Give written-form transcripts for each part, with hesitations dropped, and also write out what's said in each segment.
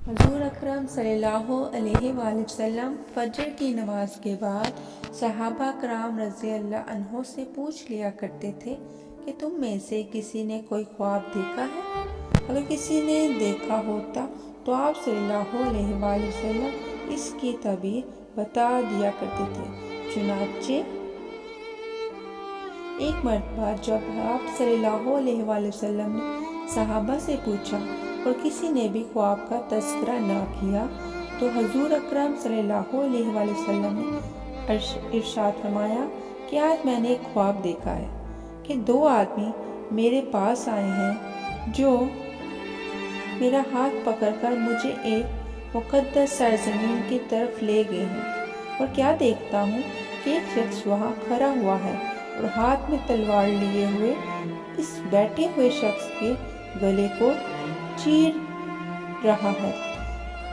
حضور اکرم صلی اللہ علیہ وآلہ وسلم فجر کی نماز کے بعد صحابہ کرام رضی اللہ عنہ سے پوچھ لیا کرتے تھے کہ تم میں سے کسی نے کوئی خواب دیکھا ہے؟ اگر کسی نے دیکھا ہوتا تو آپ صلی اللہ علیہ وآلہ وسلم اس کی تعبیر بتا دیا کرتے تھے۔ چنانچہ ایک مرتبہ جب آپ صلی اللہ علیہ وآلہ وسلم نے صحابہ سے پوچھا اور کسی نے بھی خواب کا تذکرہ نہ کیا تو حضور اکرم صلی اللہ علیہ وآلہ وسلم نے ارشاد فرمایا کہ آج میں نے ایک خواب دیکھا ہے کہ دو آدمی میرے پاس آئے ہیں جو میرا ہاتھ پکڑ کر مجھے ایک مقدس سرزمین کی طرف لے گئے ہیں، اور کیا دیکھتا ہوں کہ ایک شخص وہاں کھڑا ہوا ہے اور ہاتھ میں تلوار لیے ہوئے اس بیٹھے ہوئے شخص کے گلے کو چیر رہا ہے۔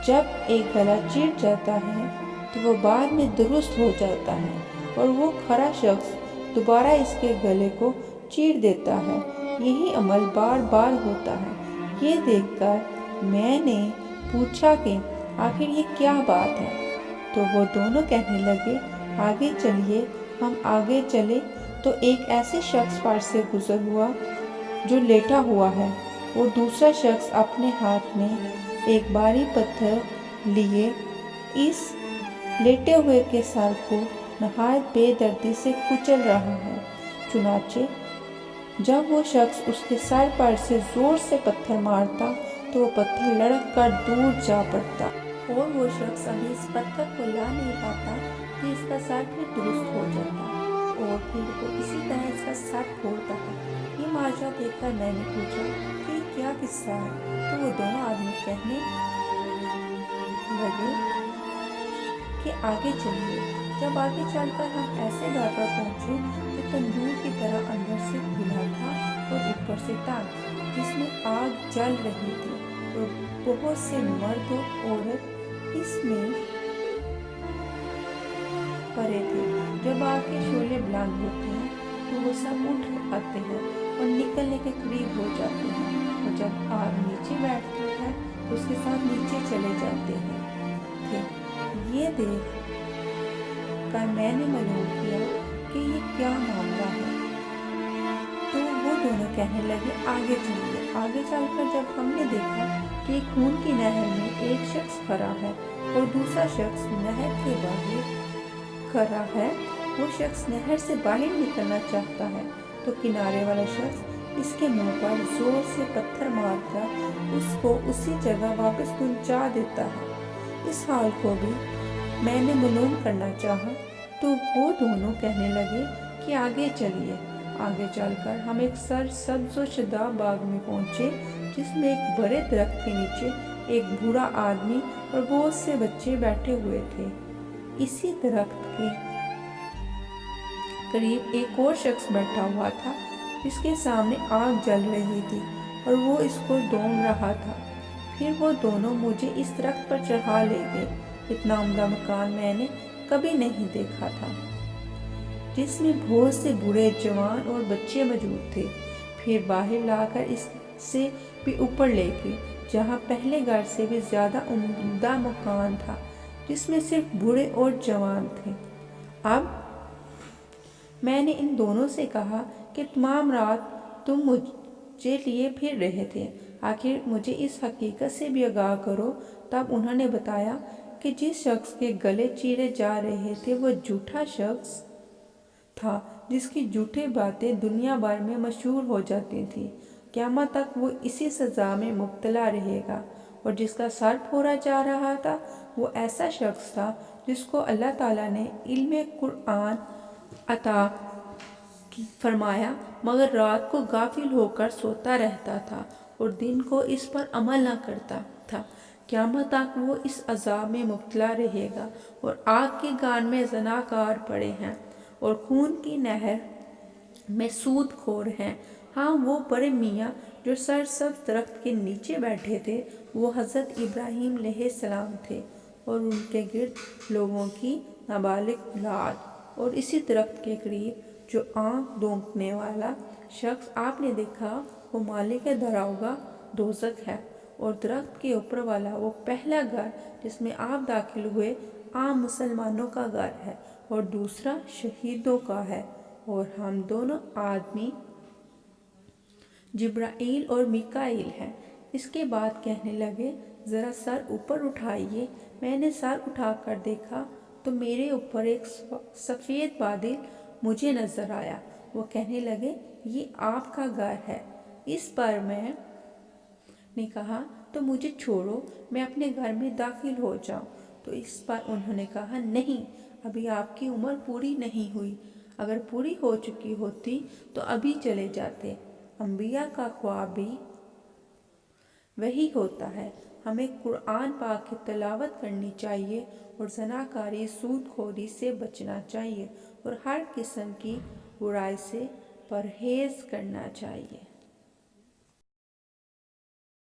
جب ایک گلا چیر جاتا ہے تو وہ بعد میں درست ہو جاتا ہے اور وہ کھڑا شخص دوبارہ اس کے گلے کو چیر دیتا ہے۔ یہی عمل بار بار ہوتا ہے۔ یہ دیکھ کر میں نے پوچھا کہ آخر یہ کیا بات ہے؟ تو وہ دونوں کہنے لگے، آگے چلیے۔ ہم آگے چلے تو ایک ایسے شخص پر سے گزر ہوا جو لیٹا ہوا ہے۔ وہ دوسرا شخص اپنے ہاتھ میں ایک بھاری پتھر لیے اس لیٹے ہوئے کے سر کو نہایت بے دردی سے کچل رہا ہے۔ چنانچہ جب وہ شخص اس کے سر پر سے زور سے پتھر مارتا تو وہ پتھر لڑک کر دور جا پڑتا، اور وہ شخص ابھی اس پتھر کو لا نہیں پاتا کہ اس کا سر پھر درست ہو جاتا، اور پھر وہ اسی طرح اس کا سر پھوڑتا ہے۔ یہ ماجرا دیکھ کر میں نے پوچھا کہ کیا قصہ ہے؟ تو وہ دونوں آدمی کہنے لگے کہ آگے چلیے۔ جب آگے چل کر ہم ایسے گھر پر پہنچے جو تندور کی طرح اندر سے کھلا تھا اور اوپر سے تنگ، جس میں آگ جل رہی تھی اور بہت سے مرد و عورت اس میں پڑے تھے۔ جب آگ کے شعلے بلند ہوتے ہیں تو وہ سب اٹھ آتے ہیں اور نکلنے کے قریب ہو جاتے ہیں، اور جب آگ نیچے بیٹھتی ہے تو اس کے ساتھ نیچے چلے جاتے ہیں تھے۔ یہ دیکھ کر میں نے معلوم کیا کہ یہ کیا معاملہ ہے۔ تو وہ دونوں کہنے لگے، آگے چلیے۔ آگے چل کر جب ہم نے دیکھا کہ خون کی نہر میں ایک شخص کھڑا ہے اور دوسرا شخص نہر کے باہر کھڑا ہے۔ وہ شخص نہر سے باہر نکلنا چاہتا ہے تو کنارے والا شخص اس کے منہ پر زور سے پتھر مار کر اس کو اسی جگہ واپس پہنچا دیتا ہے۔ اس حال کو بھی میں نے معلوم کرنا چاہا تو وہ دونوں کہنے لگے کہ آگے چلیے۔ آگے چل کر ہم ایک سبز و شاداب باغ میں پہنچے جس میں ایک بڑے درخت کے نیچے ایک بوڑھا آدمی اور بہت سے بچے بیٹھے ہوئے تھے۔ اسی درخت کے قریب ایک اور شخص بیٹھا ہوا تھا جس کے سامنے آگ جل رہی تھی اور وہ اس کو دھونگ رہا تھا۔ پھر وہ دونوں مجھے اس درخت پر چڑھا لے گئے۔ اتنا عمدہ مکان میں نے کبھی نہیں دیکھا تھا، جس میں بہت سے بوڑھے، جوان اور بچے موجود تھے۔ پھر باہر لا کر اس سے بھی اوپر لے گئے جہاں پہلے گھر سے بھی زیادہ عمدہ مکان تھا، جس میں صرف بوڑھے اور جوان تھے۔ اب میں نے ان دونوں سے کہا کہ تمام رات تم مجھے لیے پھر رہے تھے، آخر مجھے اس حقیقت سے بھی آگاہ کرو۔ تب انہوں نے بتایا کہ جس شخص کے گلے چیرے جا رہے تھے وہ جھوٹا شخص تھا جس کی جھوٹی باتیں دنیا بھر میں مشہور ہو جاتی تھیں۔ قیامت تک وہ اسی سزا میں مبتلا رہے گا۔ اور جس کا سر پھوڑا جا رہا تھا وہ ایسا شخص تھا جس کو اللہ تعالیٰ نے علم قرآن عطا فرمایا مگر رات کو غافل ہو کر سوتا رہتا تھا اور دن کو اس پر عمل نہ کرتا تھا۔ قیامت تک وہ اس عذاب میں مبتلا رہے گا، اور آگ کے گان میں زناکار پڑے ہیں اور خون کی نہر میں سود خور ہیں۔ ہاں، وہ بڑے میاں جو سرسبز درخت کے نیچے بیٹھے تھے وہ حضرت ابراہیم علیہ السلام تھے، اور ان کے گرد لوگوں کی نابالغ اولاد۔ اور اسی درخت کے قریب جو آگ دھونکنے والا شخص آپ نے دیکھا وہ مالک داروغہ دوزخ ہے، اور درخت کے اوپر والا وہ پہلا گھر جس میں آپ داخل ہوئے عام مسلمانوں کا گھر ہے اور دوسرا شہیدوں کا ہے، اور ہم دونوں آدمی جبرائیل اور میکائیل ہیں۔ اس کے بعد کہنے لگے، ذرا سر اوپر اٹھائیے۔ میں نے سر اٹھا کر دیکھا تو میرے اوپر ایک سفید بادل مجھے نظر آیا۔ وہ کہنے لگے، یہ آپ کا گھر ہے۔ اس پر میں نے کہا، تو مجھے چھوڑو، میں اپنے گھر میں داخل ہو جاؤں۔ تو اس پر انہوں نے کہا، نہیں، ابھی آپ کی عمر پوری نہیں ہوئی، اگر پوری ہو چکی ہوتی تو ابھی چلے جاتے۔ انبیاء کا خواب بھی وہی ہوتا ہے۔ ہمیں قرآن پاک کی تلاوت کرنی چاہیے اور زناکاری، سود خوری سے بچنا چاہیے اور ہر قسم کی برائی سے پرہیز کرنا چاہیے۔